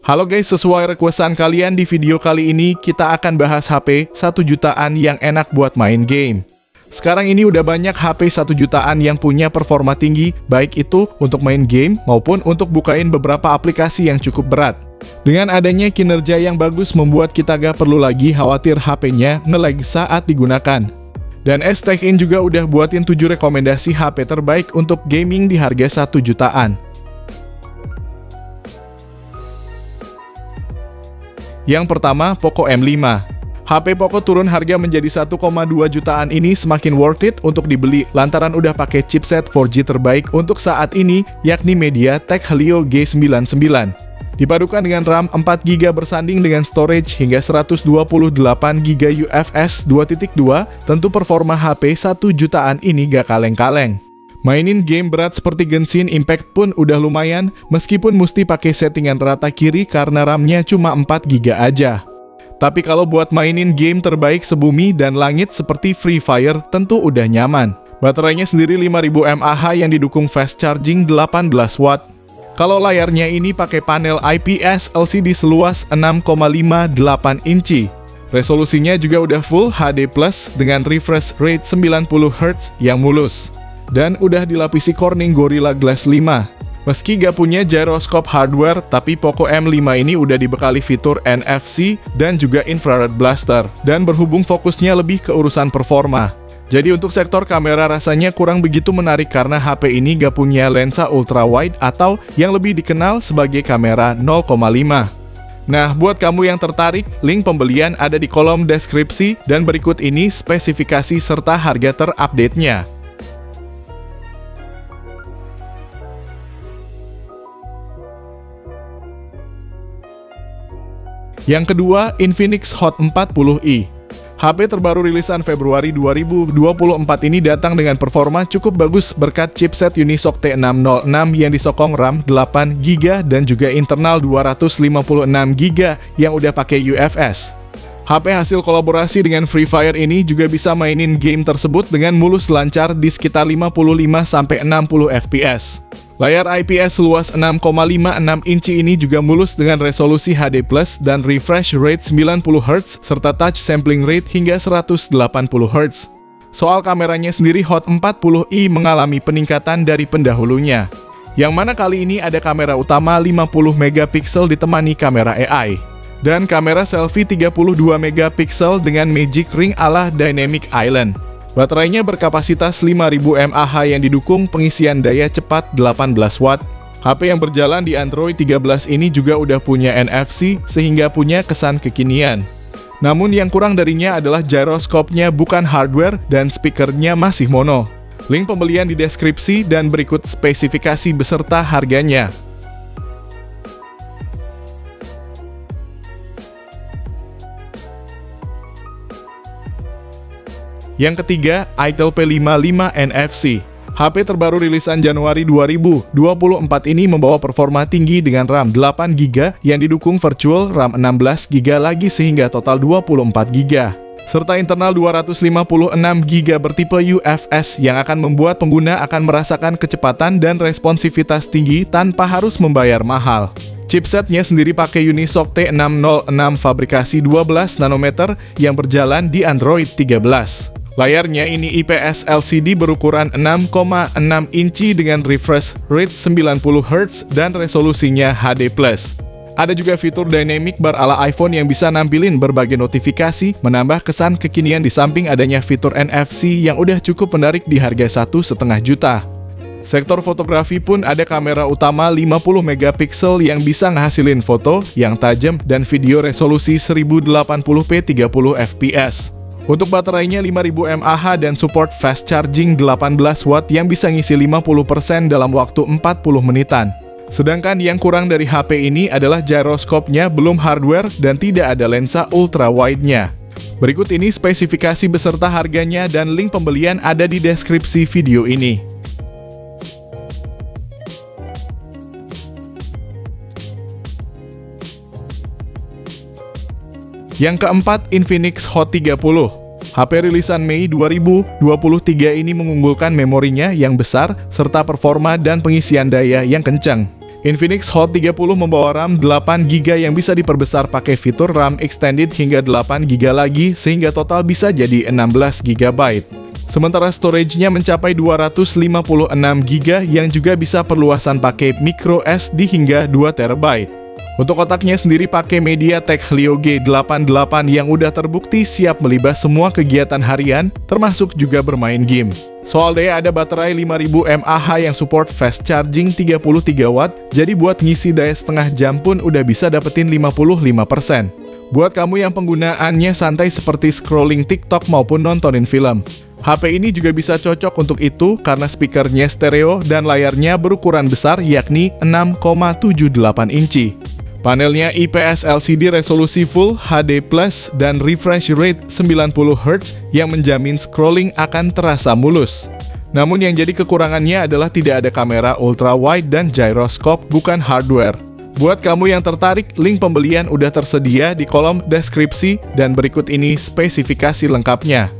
Halo guys, sesuai requestan kalian di video kali ini kita akan bahas HP 1 jutaan yang enak buat main game. Sekarang ini udah banyak HP 1 jutaan yang punya performa tinggi, baik itu untuk main game maupun untuk bukain beberapa aplikasi yang cukup berat. Dengan adanya kinerja yang bagus membuat kita gak perlu lagi khawatir HP-nya nge-lag saat digunakan. Dan S-Tech-In juga udah buatin 7 rekomendasi HP terbaik untuk gaming di harga 1 jutaan. Yang pertama, Poco M5. HP Poco turun harga menjadi 1,2 jutaan ini semakin worth it untuk dibeli lantaran udah pakai chipset 4G terbaik untuk saat ini, yakni MediaTek Helio G99. Dipadukan dengan RAM 4GB bersanding dengan storage hingga 128GB UFS 2.2, tentu performa HP 1 jutaan ini gak kaleng-kaleng. Mainin game berat seperti Genshin Impact pun udah lumayan, meskipun mesti pakai settingan rata kiri karena RAM-nya cuma 4GB aja. Tapi kalau buat mainin game terbaik sebumi dan langit seperti Free Fire, tentu udah nyaman. Baterainya sendiri 5000 mAh yang didukung fast charging 18 watt. Kalau layarnya ini pakai panel IPS LCD seluas 6,58 inci. Resolusinya juga udah Full HD Plus dengan refresh rate 90Hz yang mulus. Dan udah dilapisi Corning Gorilla Glass 5. Meski gak punya gyroscope hardware, tapi Poco M5 ini udah dibekali fitur NFC dan juga infrared blaster. Dan berhubung fokusnya lebih ke urusan performa. Jadi untuk sektor kamera rasanya kurang begitu menarik karena HP ini gak punya lensa ultra wide atau yang lebih dikenal sebagai kamera 0,5. Nah, buat kamu yang tertarik, link pembelian ada di kolom deskripsi dan berikut ini spesifikasi serta harga terupdate-nya. Yang kedua, Infinix Hot 40i. HP terbaru rilisan Februari 2024 ini datang dengan performa cukup bagus berkat chipset Unisoc T606 yang disokong RAM 8GB dan juga internal 256GB yang udah pakai UFS. HP hasil kolaborasi dengan Free Fire ini juga bisa mainin game tersebut dengan mulus lancar di sekitar 55-60 fps. Layar IPS luas 6,56 inci ini juga mulus dengan resolusi HD+, dan refresh rate 90Hz, serta touch sampling rate hingga 180Hz. Soal kameranya sendiri, Hot 40i mengalami peningkatan dari pendahulunya. Yang mana kali ini ada kamera utama 50MP ditemani kamera AI. Dan kamera selfie 32MP dengan magic ring ala Dynamic Island. Baterainya berkapasitas 5000 mAh yang didukung pengisian daya cepat 18 watt. HP yang berjalan di Android 13 ini juga udah punya NFC sehingga punya kesan kekinian. Namun yang kurang darinya adalah gyroscope-nya bukan hardware dan speakernya masih mono. Link pembelian di deskripsi dan berikut spesifikasi beserta harganya. Yang ketiga, Itel P55 NFC. HP terbaru rilisan Januari 2024 ini membawa performa tinggi dengan RAM 8GB yang didukung virtual RAM 16GB lagi sehingga total 24GB. Serta internal 256GB bertipe UFS yang akan membuat pengguna akan merasakan kecepatan dan responsivitas tinggi tanpa harus membayar mahal. Chipsetnya sendiri pakai Unisoc T606 fabrikasi 12 nanometer yang berjalan di Android 13. Layarnya ini IPS LCD berukuran 6,6 inci dengan refresh rate 90Hz dan resolusinya HD+. Ada juga fitur dynamic bar ala iPhone yang bisa nampilin berbagai notifikasi, menambah kesan kekinian di samping adanya fitur NFC yang udah cukup menarik di harga 1,5 juta. Sektor fotografi pun ada kamera utama 50MP yang bisa ngehasilin foto yang tajam dan video resolusi 1080p 30fps. Untuk baterainya 5000 mAh dan support fast charging 18 watt yang bisa ngisi 50% dalam waktu 40 menitan. Sedangkan yang kurang dari HP ini adalah gyroscope-nya belum hardware dan tidak ada lensa ultra wide-nya. Berikut ini spesifikasi beserta harganya dan link pembelian ada di deskripsi video ini. Yang keempat, Infinix Hot 30. HP rilisan Mei 2023 ini mengunggulkan memorinya yang besar serta performa dan pengisian daya yang kencang. Infinix Hot 30 membawa RAM 8GB yang bisa diperbesar pakai fitur RAM extended hingga 8GB lagi sehingga total bisa jadi 16GB. Sementara storage-nya mencapai 256GB yang juga bisa perluasan pakai micro SD hingga 2TB. Untuk otaknya sendiri pakai MediaTek Helio G88 yang udah terbukti siap melibas semua kegiatan harian, termasuk juga bermain game. Soal daya ada baterai 5000 mAh yang support fast charging 33W, jadi buat ngisi daya setengah jam pun udah bisa dapetin 55%. Buat kamu yang penggunaannya santai seperti scrolling TikTok maupun nontonin film, HP ini juga bisa cocok untuk itu karena speakernya stereo dan layarnya berukuran besar yakni 6,78 inci. Panelnya IPS LCD resolusi Full HD+, dan refresh rate 90Hz yang menjamin scrolling akan terasa mulus. Namun yang jadi kekurangannya adalah tidak ada kamera ultra wide dan gyroscope, bukan hardware. Buat kamu yang tertarik, link pembelian udah tersedia di kolom deskripsi dan berikut ini spesifikasi lengkapnya.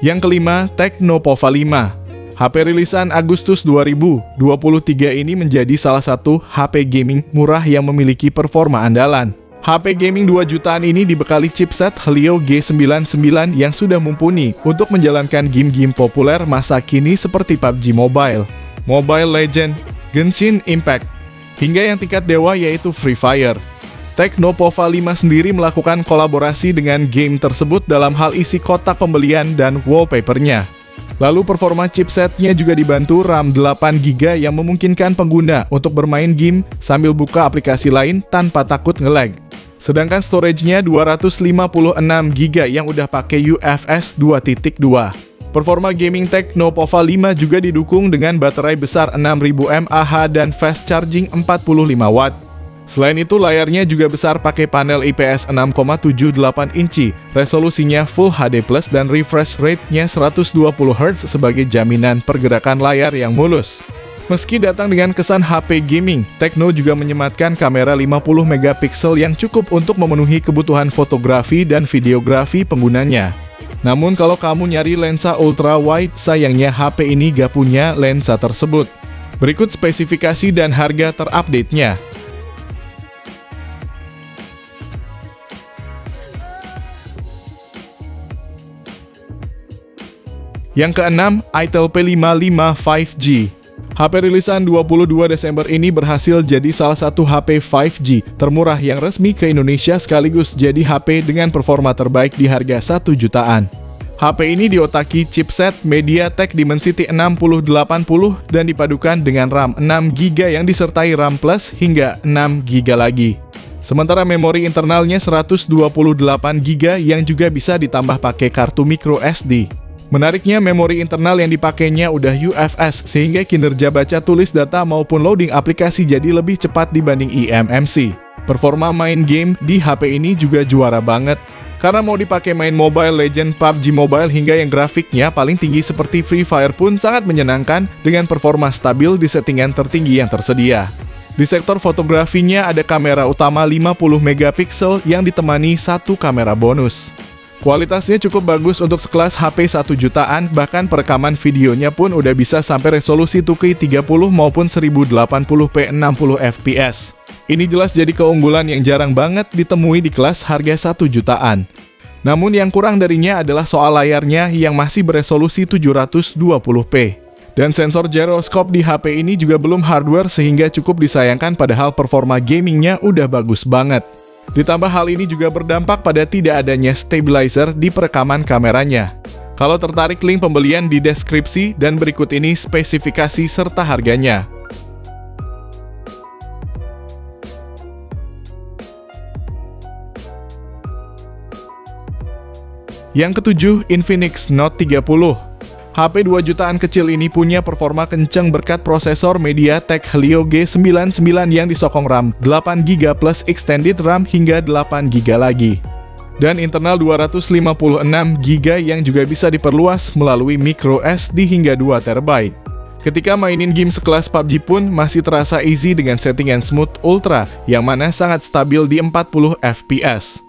Yang kelima, Tecno Pova 5. HP rilisan Agustus 2023 ini menjadi salah satu HP gaming murah yang memiliki performa andalan. HP gaming 2 jutaan ini dibekali chipset Helio G99 yang sudah mumpuni untuk menjalankan game-game populer masa kini seperti PUBG Mobile, Mobile Legends, Genshin Impact, hingga yang tingkat dewa yaitu Free Fire. Tecno Pova 5 sendiri melakukan kolaborasi dengan game tersebut dalam hal isi kotak pembelian dan wallpapernya. Lalu performa chipsetnya juga dibantu RAM 8GB yang memungkinkan pengguna untuk bermain game sambil buka aplikasi lain tanpa takut nge-lag. Sedangkan storage-nya 256GB yang udah pakai UFS 2.2. Performa gaming Tecno Pova 5 juga didukung dengan baterai besar 6000 mAh dan fast charging 45W. Selain itu, layarnya juga besar pakai panel IPS 6,78 inci, resolusinya Full HD+, dan refresh rate-nya 120Hz sebagai jaminan pergerakan layar yang mulus. Meski datang dengan kesan HP gaming, Tecno juga menyematkan kamera 50MP yang cukup untuk memenuhi kebutuhan fotografi dan videografi penggunanya. Namun kalau kamu nyari lensa ultra wide, sayangnya HP ini gak punya lensa tersebut. Berikut spesifikasi dan harga terupdate-nya. Yang keenam, Itel P55 5G. HP rilisan 22 Desember ini berhasil jadi salah satu HP 5G termurah yang resmi ke Indonesia sekaligus jadi HP dengan performa terbaik di harga 1 jutaan. HP ini diotaki chipset MediaTek Dimensity 6080 dan dipadukan dengan RAM 6GB yang disertai RAM Plus hingga 6GB lagi. Sementara memori internalnya 128GB yang juga bisa ditambah pakai kartu micro SD. Menariknya, memori internal yang dipakainya udah UFS, sehingga kinerja baca tulis data maupun loading aplikasi jadi lebih cepat dibanding eMMC. Performa main game di HP ini juga juara banget. Karena mau dipakai main Mobile Legends, PUBG Mobile, hingga yang grafiknya paling tinggi seperti Free Fire pun sangat menyenangkan dengan performa stabil di settingan tertinggi yang tersedia. Di sektor fotografinya ada kamera utama 50MP yang ditemani satu kamera bonus. Kualitasnya cukup bagus untuk sekelas HP 1 jutaan, bahkan perekaman videonya pun udah bisa sampai resolusi 2K 30 maupun 1080p 60fps. Ini jelas jadi keunggulan yang jarang banget ditemui di kelas harga 1 jutaan. Namun yang kurang darinya adalah soal layarnya yang masih beresolusi 720p. Dan sensor gyroscope di HP ini juga belum hardware sehingga cukup disayangkan padahal performa gamingnya udah bagus banget. Ditambah hal ini juga berdampak pada tidak adanya stabilizer di perekaman kameranya. Kalau tertarik, link pembelian di deskripsi dan berikut ini spesifikasi serta harganya. Yang ketujuh, Infinix Note 30. HP 2 jutaan kecil ini punya performa kenceng berkat prosesor MediaTek Helio G99 yang disokong RAM 8GB plus extended RAM hingga 8GB lagi. Dan internal 256GB yang juga bisa diperluas melalui micro SD hingga 2TB. Ketika mainin game sekelas PUBG pun masih terasa easy dengan settingan smooth ultra yang mana sangat stabil di 40fps.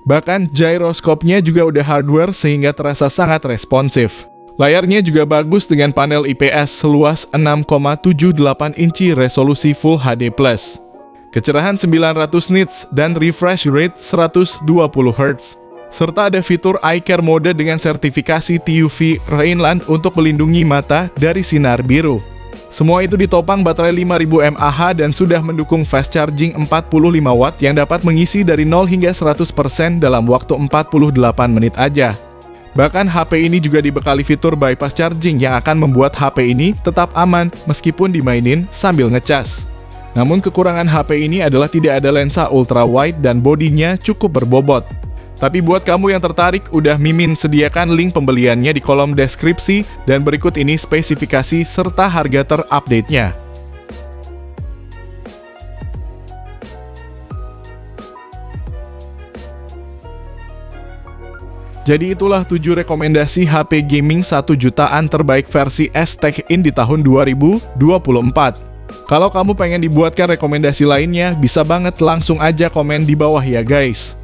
Bahkan gyroscope-nya juga udah hardware sehingga terasa sangat responsif. Layarnya juga bagus dengan panel IPS seluas 6,78 inci resolusi Full HD+. Kecerahan 900 nits dan refresh rate 120 Hz. Serta ada fitur Eye Care Mode dengan sertifikasi TUV Rheinland untuk melindungi mata dari sinar biru. Semua itu ditopang baterai 5000 mAh dan sudah mendukung fast charging 45 watt yang dapat mengisi dari 0 hingga 100% dalam waktu 48 menit aja. Bahkan HP ini juga dibekali fitur bypass charging yang akan membuat HP ini tetap aman meskipun dimainin sambil ngecas. Namun kekurangan HP ini adalah tidak ada lensa ultra wide dan bodinya cukup berbobot. Tapi buat kamu yang tertarik, udah Mimin sediakan link pembeliannya di kolom deskripsi dan berikut ini spesifikasi serta harga terupdate-nya. Jadi itulah 7 rekomendasi HP gaming 1 jutaan terbaik versi S Tech-in di tahun 2024. Kalau kamu pengen dibuatkan rekomendasi lainnya, bisa banget langsung aja komen di bawah ya guys.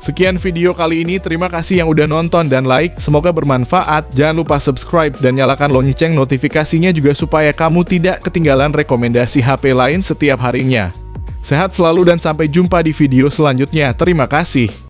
Sekian video kali ini, terima kasih yang udah nonton dan like, semoga bermanfaat. Jangan lupa subscribe dan nyalakan lonceng notifikasinya juga supaya kamu tidak ketinggalan rekomendasi HP lain setiap harinya. Sehat selalu dan sampai jumpa di video selanjutnya, terima kasih.